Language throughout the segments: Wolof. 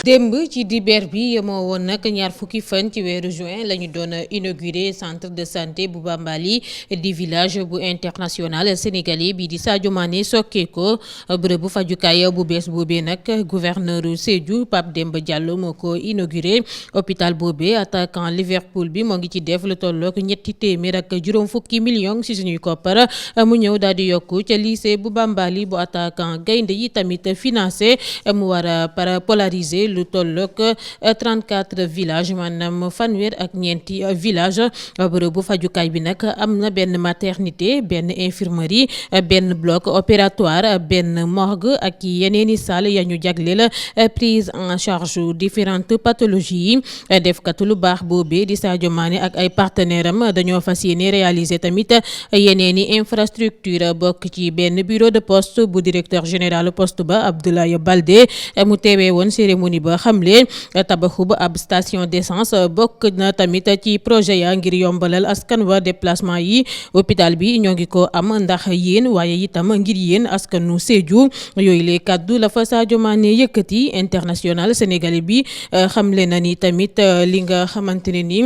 démb ci dibeer bi yemoo woon nag ñaar fukki fan ci weeru juin la ñu doon inauguré centre de santé bu Bambali di village bu international sénégalais bi di Sadio Mané sokkee ko bërëbu fajukaay bu bees boobee nag gouverneur Sédhiou Pape Demba Diallo moo ko inauguré hôpital boobee attaquant Liverpool bi moo ngi ci def lu tollook ñetti téeméer ak juróom fukki millions ci suñuy koppar mu ñëw daal di yokku ca lycée bu Bambali bu attaquant gaynde yi tamit financé mu war a polariser lu tollook 34 villages maanaam fanweer ak ñeenti village bërëbu fajukaay bi nag am na benn maternité benn infirmerie benn bloc opératoire benn morgue ak yeneeni salle ya ñu jagleel prise en charge différentes pathologies yi defkatu lu baax boobee di Sadio Mané ak ay partenaire am dañoo fas yéene réaliser tamit yeneeni infrastructure bokk ci benn bureau de poste bu directeur général poste ba Abdoulaye Baldé mu teewee woon cérémonie ba xamle tabaxu ba ab station d'essence bokk na tamit ci projet ya ngir yombalal askan wa déplacement yi hôpital bi ñoo ngi ko am ndax yéen waaye itam ngir yéen askanu Sédhiou yooyu les kaddu la fa Sadio Mané yëkkati international sénégalais bi xamle na ni tamit li nga xamante ne ni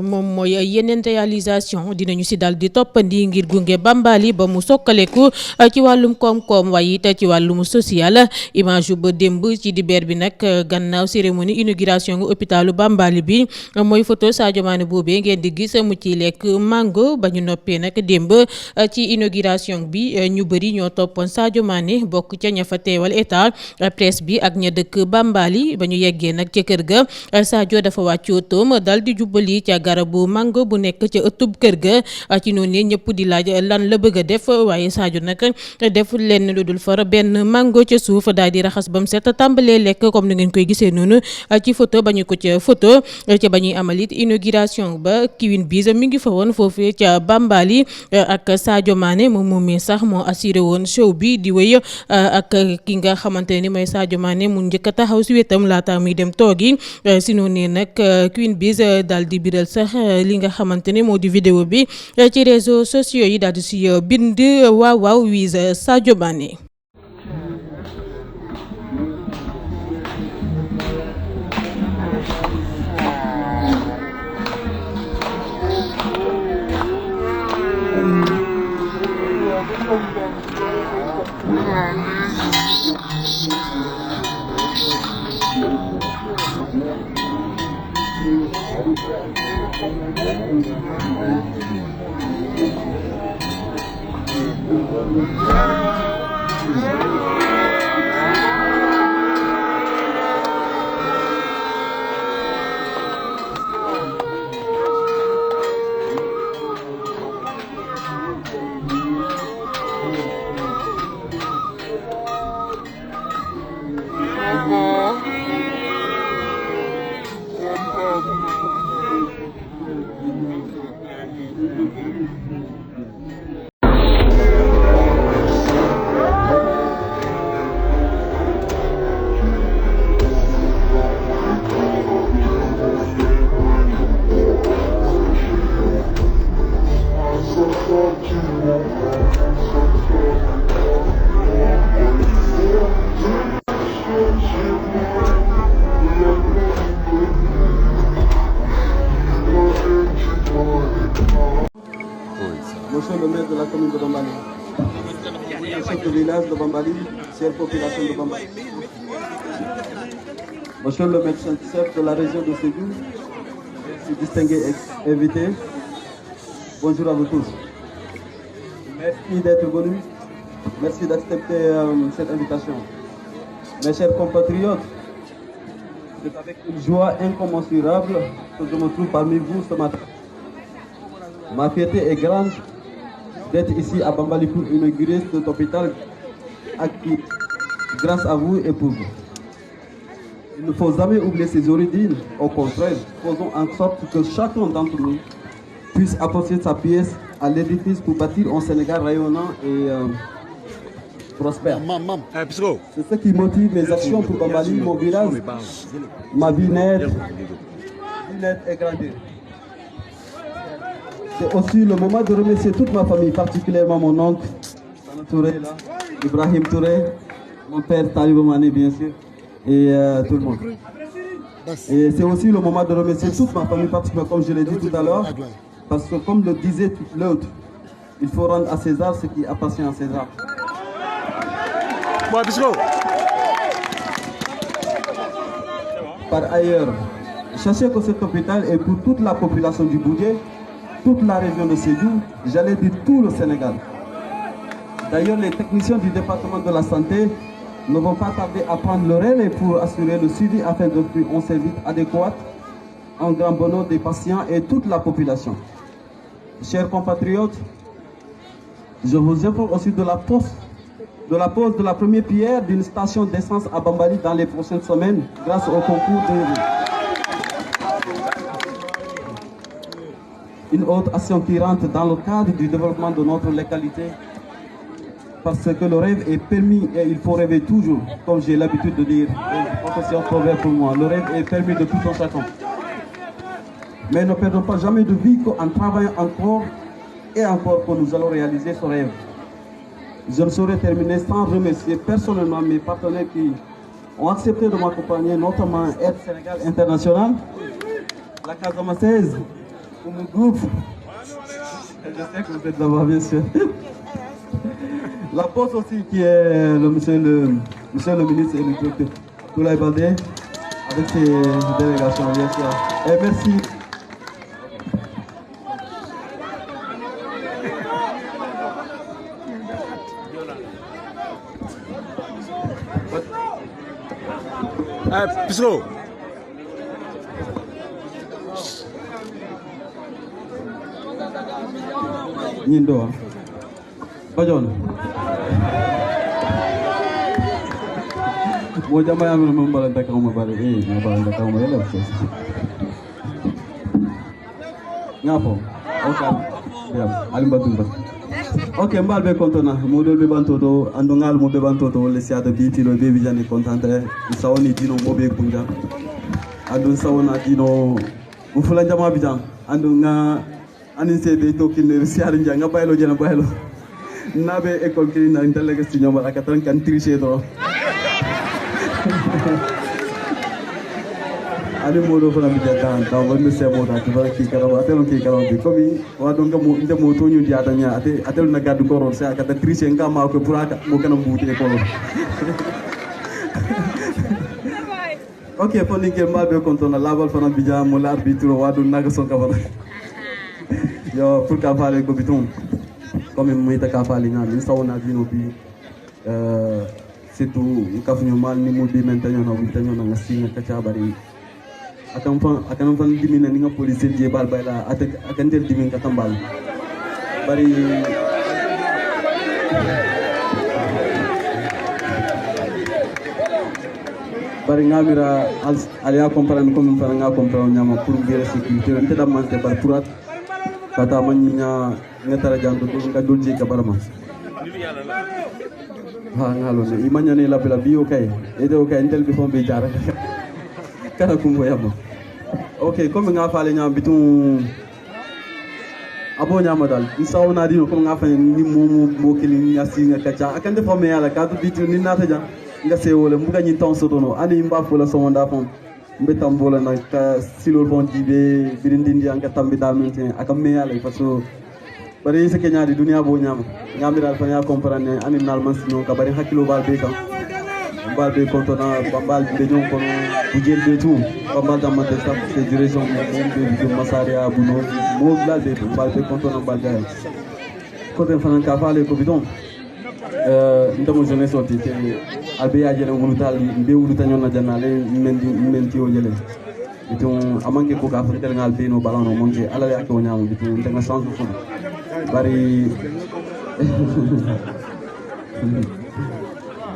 moom mooy yeneen réalisation dinañu si dal di toppandi ngir gunge Bambali ba mu sokkaleku ci wàllum koom-koom waaye it ci wàllum social image ba démb ci dibeer bi nag gannaaw cérémonie inauguration gu hôpitalu Bambali bi mooy photo Sadio Mané boobee ngeen di gis mu ci lekk mango ba ñu noppee nag démb ci inauguration bi ñu bëri ñoo toppoon Sadio Mané bokk ca ña fa teewal état presse bi ak ña dëkk Bambali ba ñu yeggee nag ca kër ga Sadio dafa wàcc otoom dal di jubbali ca garabu mango bu nekk ca ëttub kër ga ci noonu ñëpp di laaj lan la bëgg a def waaye Sadio nag def lenn lu dul far benn mango ca suuf daal di raxas ba mu set tàmbalee lekk comme ni ngeen koy gisee noonu ci photo ba ñu ko ca photo ca ba ñuy amalit inauguration ba Queen Biz mi ngi fa woon foofu ca Bambali ak Sadio Mané moom moomee sax moo assuré woon show bi di wéy ak ki nga xamante ne ni mooy Sadio Mané mu njëkk a taxaw si wetam laata muy dem toogi si noonu nag Queen Biz daal di biral sax li nga xamante ne moo di vidéo bi ci réseaux sociaux yi daal di si bind waaw waaw wiis Sadio Mané. Monsieur le maire de la commune de Bambali, chef de village de Bambali, chère population de Bambali, monsieur le médecin-chef de la région de Sédhiou, distingués invités, bonjour à vous tous. Merci d'être venus, merci d'accepter cette invitation. Mes chers compatriotes, c'est avec une joie incommensurable que je me trouve parmi vous ce matin. Ma fierté est grande d'être ici à Bambali pour inaugurer cet hôpital acquis grâce à vous et pour vous. Il ne faut jamais oublier ses origines, au contraire, faisons en sorte que chacun d'entre nous puisse apporter sa pièce à l'édifice pour bâtir un Sénégal rayonnant et prospère. C'est ce qui motive mes actions pour Bambali, mon village, ma vie naître et grandir. C'est aussi le moment de remercier toute ma famille, particulièrement mon oncle, Sana Touré, là, Ibrahim Touré, mon père Talibou Mané, bien sûr, et tout le monde. Et c'est aussi le moment de remercier toute ma famille, particulièrement comme je l'ai dit tout à l'heure, parce que comme le disait l'autre, il faut rendre à César ce qui appartient à César. Par ailleurs, sachez que cet hôpital est pour toute la population du Boudié, toute la région de Sédhiou, j'allais dire tout le Sénégal. D'ailleurs, les techniciens du département de la santé ne vont pas tarder à prendre le relais pour assurer le suivi afin d'offrir un service adéquat en grand bonheur des patients et toute la population. Chers compatriotes, je vous informe aussi de la pose de la première pierre d'une station d'essence à Bambali dans les prochaines semaines grâce au concours une autre action qui rentre dans le cadre du développement de notre localité. Parce que le rêve est permis et il faut rêver toujours, comme j'ai l'habitude de dire, c'est un proverbe pour moi, le rêve est permis de tout un chacun. Mais ne perdons pas jamais de vie qu'en travaillant encore et encore que nous allons réaliser ce rêve. Je ne saurais terminer sans remercier personnellement mes partenaires qui ont accepté de m'accompagner, notamment Aide Sénégal International, la Casamassaise, pour mon groupe. Je sais que vous êtes là-bas, bien sûr. La poste aussi qui est le monsieur le ministre et le directeur Toulaye Baldé avec ses délégations, bien sûr. Et merci. Pisco. Nindo. Bajon. Mo jama yang membalanta kamu balik membalanta kamu ya ngapo okay ya alim batun bat okay mbal be kontona mo dol be bantoto ando ngal mo be bantoto le siata biti lo be bijani kontantre sawoni dino mo be kunja ando sawona dino mo fula jama bijan ando nga anin sebe to kinne siara janga baylo jena baylo nabe école kiri na intalega si ñoma akatan kan tricher do ani modo fana bi jatan taw wonde sebo ta to baraki kala atelo ki kala bi komi wa don mo inde mo to ñu diata nya atelo na gaddu ko ron sa akata tricher ngama ko puraka mo kana mbuti école ok foni ke mbabe konto na labal fana bi jam mo l'arbitre wa do naga son kabana yo pour ka fale ko bitum comme moi ta kafali nga min sawna dino bi surtout kafunyo mal ni mo bi mentanyo na witanyo na ngasinga kacha bari akan fan dimina ni nga police je bal bayla akan del dimin ka tambal bari bari ngamira alia comprendre comme fara nga comprendre nyama pour dire sécurité nte da mante bar purat kata manya ngetara jantu nga dulji ka barama ha ngalo ne imanya ne la bio kay ede o kay ndel bi fon be jara kana kumbo yamo ok comme nga fale nyam bitum abo nyama dal insawna dino comme nga fane ni mo kili ngasi nga kacha akande fo me yala ka bitu ni nata ja nga sewole mbuga nyi ton sotono ani mba fula so wonda fon mbetam bola na ka silol fon jibe birindindi anga tambi da menten aka me yala faso bari se kenya di dunia bo nyama ngami dal fanya comprendre ani nal man sino ka bari hakilo bal be kan bal be kontona bambal be nyon kono bujel be tout bambal da mate sa c'est direction de masaria buno mo la de bal be kontona bal ga ko den fana ka fale ko bidon ndamo jeunesse oti te albe ya jele wulutal be wuluta nyonna janale mendi o jele bitum amanke ko ka fa ngal be no balano monje ala ya ko nyaamu bitum nga sansu fu bari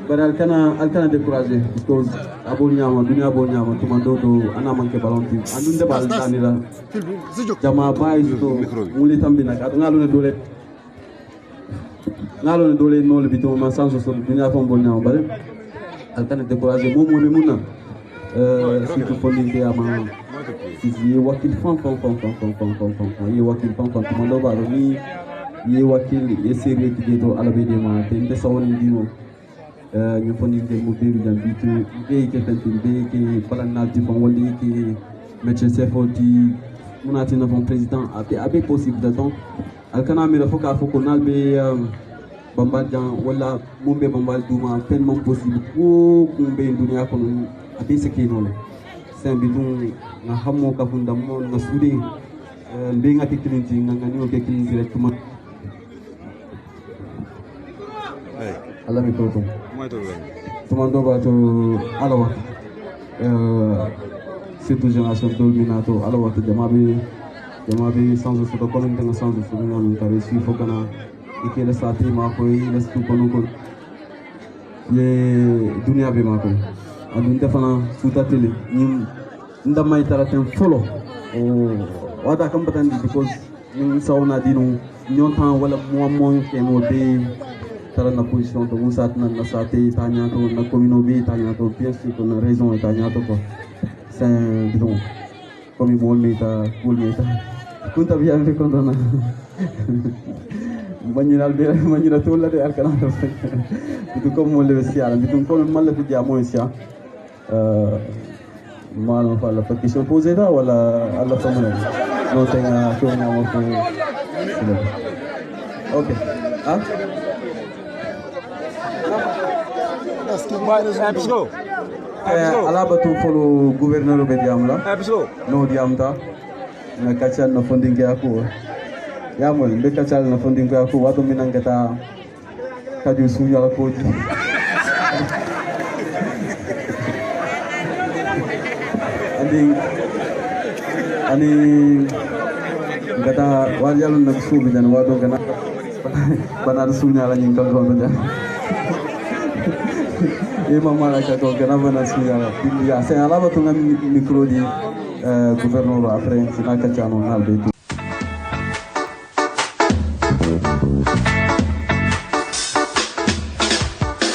bari alkana décourager because abol nyama dunia abol nyama tuma do ana manke balon ti andunde bal tanira jama bay to muli tambina ka ngalo ne dole no le bitum ma sanso so dunia fon bol nyama bari alkana décourager mo be munna surtout fondinte ama si wakil fan ye wakil fan tuma do balo ni ye wakil ye seri ki to ala be de ma te nde sawoni dino ñu foni de mo be jam bitu be ke tantin be ke palanal ti bon wali ke métier sefoti munati na bon président abe possible de donc alkana mi foka foko nalbe bambal jan wala mumbe bambal duma pen mom possible ko kumbe dunia kono abe sekino c'est bidon na hammo ka funda mo na sudi be ngati kilinti ngani o ke kilinti rek tuma Allah mi toto tumando ba to alawa surtout génération dominato alawa to jamabe sans ce que comme dans sans ce que on tare si fokana ikele sati ma ko ile stu kono ko ye dunia be ma ko andun defana futa tele ni ndamay taraten folo o wada kam batandi because ni sawna dinu nyontan wala mo ke mo be tara na position to musat na sate tanya to na communauté tanya to bien sûr qu'on a raison tanya to ko c'est bidon comme mon meta cool meta kunta bien fait quand on a manina to la de alkana to comme mo le sia bidon comme mal le dia mo sia mal fa la question posée là wala alla famana no tenga ko na mo ok ah Episco. Alaba tu follow gouverneur be diamla. Episco. No diamta. Na kachal na funding ke aku. Ya mo be kachal na funding ke aku wado minangeta kaju suya la koji. Ani kata wajal na subi dan wado kana banar sunya la nyingkal ko dan. Mama la kato kenapa nasi ya saya alaba tu ngam mikro di gubernur après sina kacano nal betu